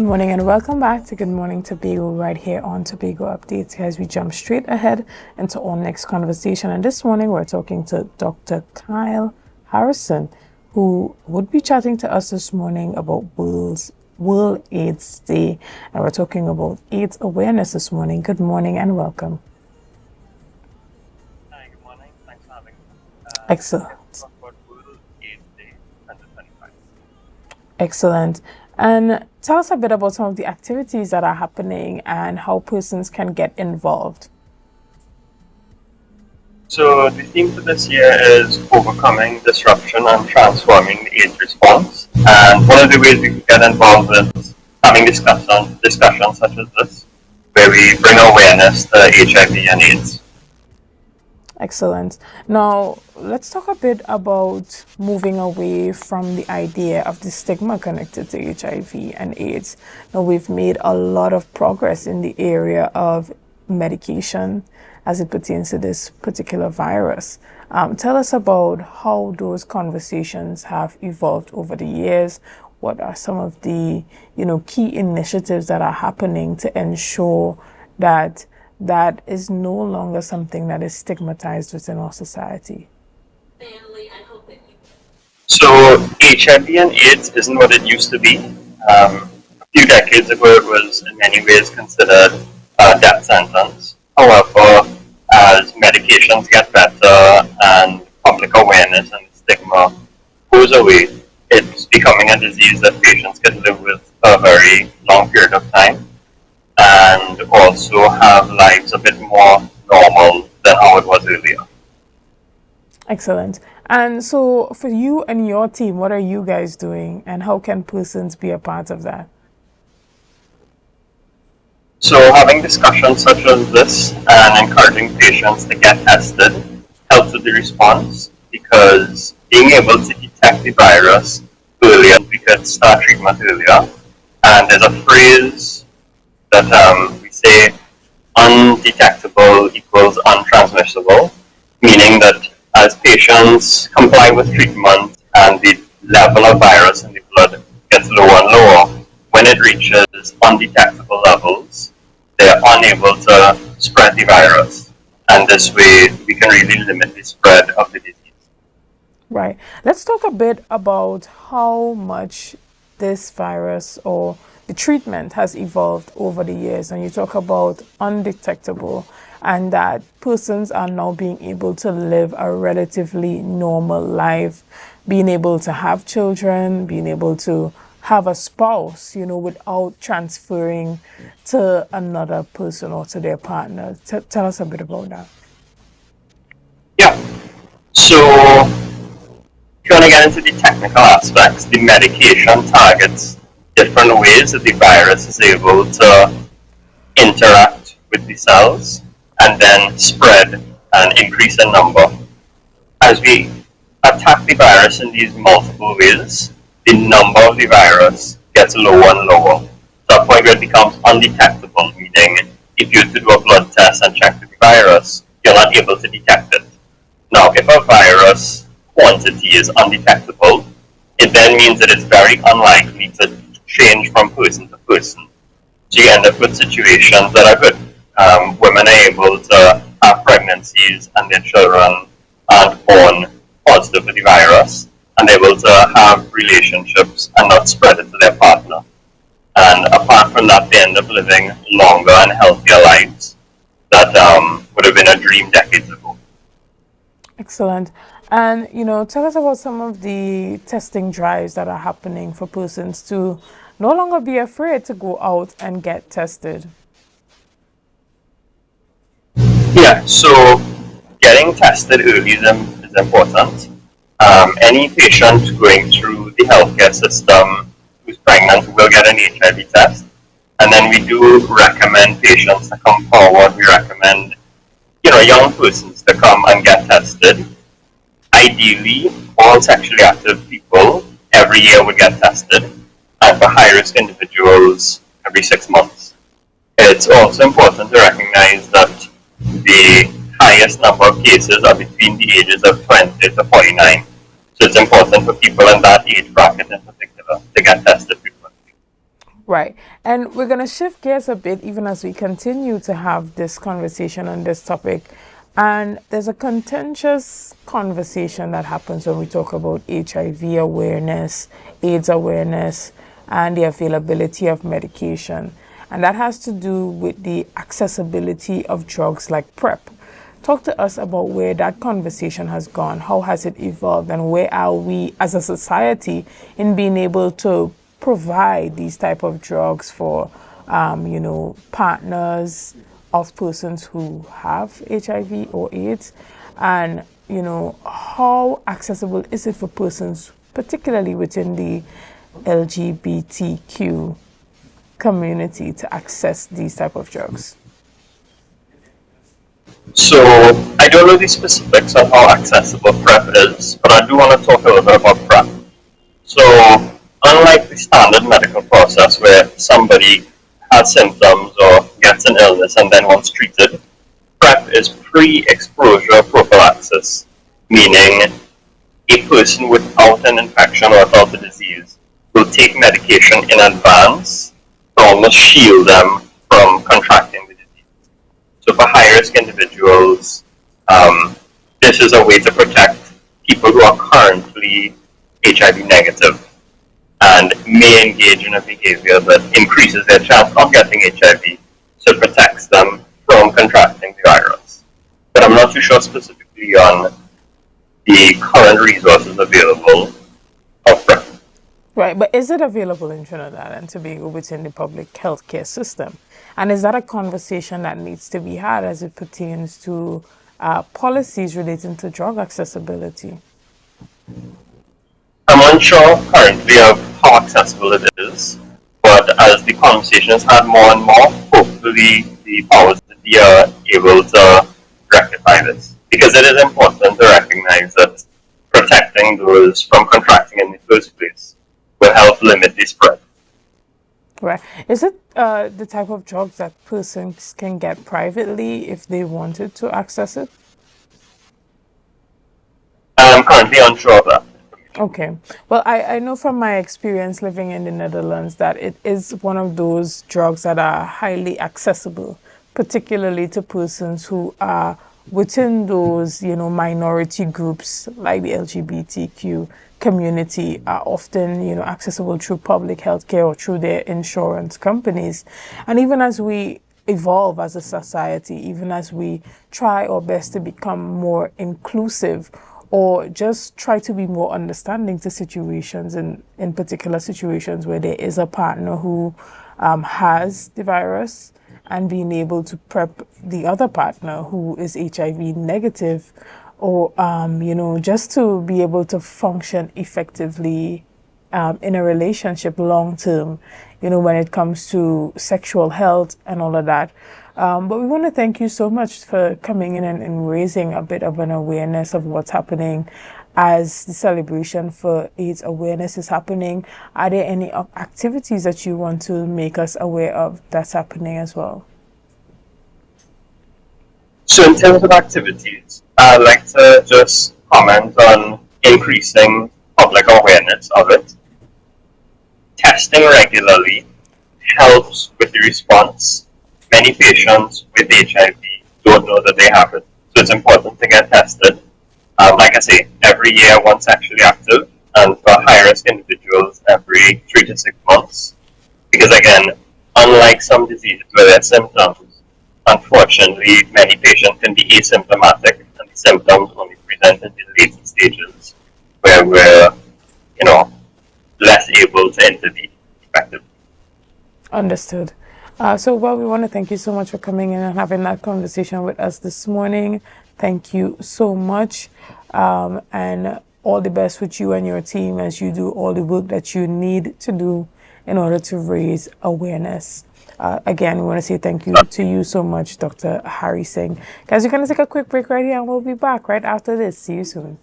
Morning and welcome back to Good Morning Tobago right here on Tobago Updates as we jump straight ahead into our next conversation. And this morning we're talking to Dr. Kyle Harracksingh, who would be chatting to us this morning about World AIDS Day. And we're talking about AIDS awareness this morning. Good morning and welcome. Hi, good morning. Thanks for having me. Excellent. Talk about World AIDS Day 2025. Excellent. And tell us a bit about some of the activities that are happening and how persons can get involved. So the theme for this year is overcoming disruption and transforming the AIDS response. And one of the ways we can get involved is having discussions such as this, where we bring awareness to HIV and AIDS. Excellent. Now, let's talk a bit about moving away from the idea of the stigma connected to HIV and AIDS. Now, we've made a lot of progress in the area of medication as it pertains to this particular virus. Tell us about how those conversations have evolved over the years. What are some of the, key initiatives that are happening to ensure that is no longer something that is stigmatized within our society? So HIV and AIDS isn't what it used to be. A few decades ago, it was in many ways considered a death sentence. However, as medications get better and public awareness and stigma goes away, it's becoming a disease that patients can live with a very long period of time and also have lives a bit more normal than how it was earlier. Excellent. And so for you and your team, what are you guys doing and how can persons be a part of that? So having discussions such as this and encouraging patients to get tested helps with the response, because being able to detect the virus earlier, we could start treatment earlier. And there's a phrase that we say undetectable equals untransmissible, meaning that as patients comply with treatment and the level of virus in the blood gets lower and lower, when it reaches undetectable levels, they're unable to spread the virus. And this way, we can really limit the spread of the disease. Right. Let's talk a bit about how much this virus or the treatment has evolved over the years. And you talk about undetectable and that persons are now being able to live a relatively normal life, being able to have children, being able to have a spouse, without transferring to another person or to their partner. Tell us a bit about that. Yeah. So if you want to get into the technical aspects, the medication targets different ways that the virus is able to interact with the cells and then spread and increase in number. As we attack the virus in these multiple ways, the number of the virus gets lower and lower, to a point where it becomes undetectable, meaning if you do a blood test and check for the virus, you're not able to detect it. Now, if a virus quantity is undetectable, it then means that it's very unlikely to change from person to person. So you end up with situations that are good. Women are able to have pregnancies and their children aren't born positive with the virus, and they're able to have relationships and not spread it to their partner. And apart from that, they end up living longer and healthier lives that would have been a dream decades ago. Excellent. And, tell us about some of the testing drives that are happening for persons to no longer be afraid to go out and get tested. Yeah, so getting tested early is important. Any patient going through the healthcare system who's pregnant will get an HIV test. And then we do recommend patients to come forward. We recommend, young persons to come and get tested. Ideally, all sexually active people every year would get tested, and for high-risk individuals, every 6 months. It's also important to recognize that the highest number of cases are between the ages of 20 to 49. So it's important for people in that age bracket in particular to get tested frequently. Right. And we're going to shift gears a bit even as we continue to have this conversation on this topic. And there's a contentious conversation that happens when we talk about HIV awareness, AIDS awareness, and the availability of medication. And that has to do with the accessibility of drugs like PrEP. Talk to us about where that conversation has gone. How has it evolved, and where are we as a society in being able to provide these type of drugs for, partners of persons who have HIV or AIDS, and how accessible is it for persons, particularly within the LGBTQ community, to access these type of drugs? So I don't know the specifics of how accessible PrEP is, but I do want to talk a little bit about PrEP. So unlike the standard medical process where somebody has symptoms or gets an illness and then once treated, PrEP is pre-exposure prophylaxis, meaning a person without an infection or without a disease will take medication in advance to almost shield them from contracting the disease. So for high-risk individuals, this is a way to protect people who are currently HIV negative and may engage in a behavior that increases their chance of getting HIV, so it protects them from contracting the virus. But I'm not too sure specifically on the current resources available of PrEP. Right, but is it available in Trinidad and Tobago within the public healthcare system? And is that a conversation that needs to be had as it pertains to policies relating to drug accessibility? I'm unsure currently of how accessible it is, but as the conversation has had more and more, hopefully the powers that be are able to rectify this. Because it is important to recognize that protecting those from contracting in the first place will help limit the spread. Right. Is it the type of drugs that persons can get privately if they wanted to access it? I'm currently unsure of that. Okay. Well, I know from my experience living in the Netherlands that it is one of those drugs that are highly accessible, particularly to persons who are within those, minority groups like the LGBTQ community are often, accessible through public healthcare or through their insurance companies. And even as we evolve as a society, even as we try our best to become more inclusive or just try to be more understanding to situations, in particular situations where there is a partner who has the virus, and being able to prep the other partner who is HIV negative, or just to be able to function effectively in a relationship long term, when it comes to sexual health and all of that. But we want to thank you so much for coming in and raising a bit of an awareness of what's happening as the celebration for AIDS awareness is happening. Are there any activities that you want to make us aware of that's happening as well? So in terms of activities, I'd like to just comment on increasing public awareness of it. Testing regularly helps with the response. Many patients with HIV don't know that they have it, so it's important to get tested. Like I say, every year once sexually active, and for high-risk individuals, every 3 to 6 months. Because again, unlike some diseases where there are symptoms, unfortunately, many patients can be asymptomatic, and the symptoms only present in the later stages where we're, less able to intervene effectively. Understood. Well, we want to thank you so much for coming in and having that conversation with us this morning. Thank you so much. And all the best with you and your team as you do all the work that you need to do in order to raise awareness. Again, we want to say thank you to you so much, Dr. Harracksingh. Guys, we're going to take a quick break right here and we'll be back right after this. See you soon.